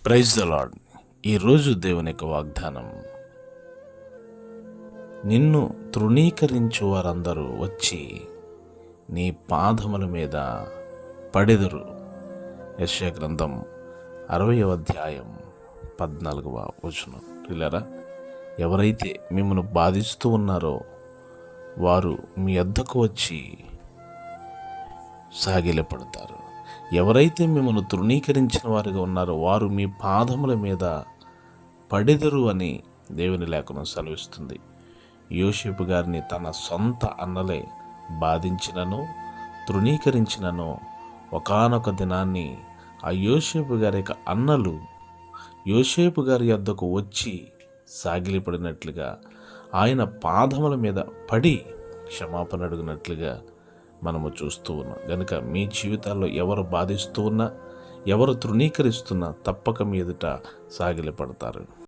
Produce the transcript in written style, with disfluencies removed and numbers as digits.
Praise the lord. ఈరోజు దేవుని యొక్క వాగ్దానం, నిన్ను తృణీకరించు వారందరూ వచ్చి నీ పాదముల మీద పడెదరు. యెషయా గ్రంథం 60వ అధ్యాయం 14వ వచనం. పిల్లరా, ఎవరైతే మిమ్మల్ని బాధిస్తూ ఉన్నారో వారు మీ వద్దకు వచ్చి సాగిలపడతారు. ఎవరైతే మిమ్మల్ని తృణీకరించిన వారుగా ఉన్నారో వారు మీ పాదముల మీద పడెదరు అని దేవుని లేఖనం సెలవిస్తుంది. యోసేపు గారిని తన సొంత అన్నలే బాధించినను తృణీకరించినను ఒకానొక దినాన్ని ఆ యోసేపు గారి యొక్క అన్నలు యోసేపు గారి యొద్దకు వచ్చి సాగిలిపడినట్లుగా, ఆయన పాదముల మీద పడి క్షమాపణ అడిగినట్లుగా మనము చూస్తూ ఉన్నాం. కనుక మీ జీవితాల్లో ఎవరు బాధిస్తూ ఉన్నా, ఎవరు తృణీకరిస్తున్నా తప్పక మీ ఎదుట సాగిలపడతారు.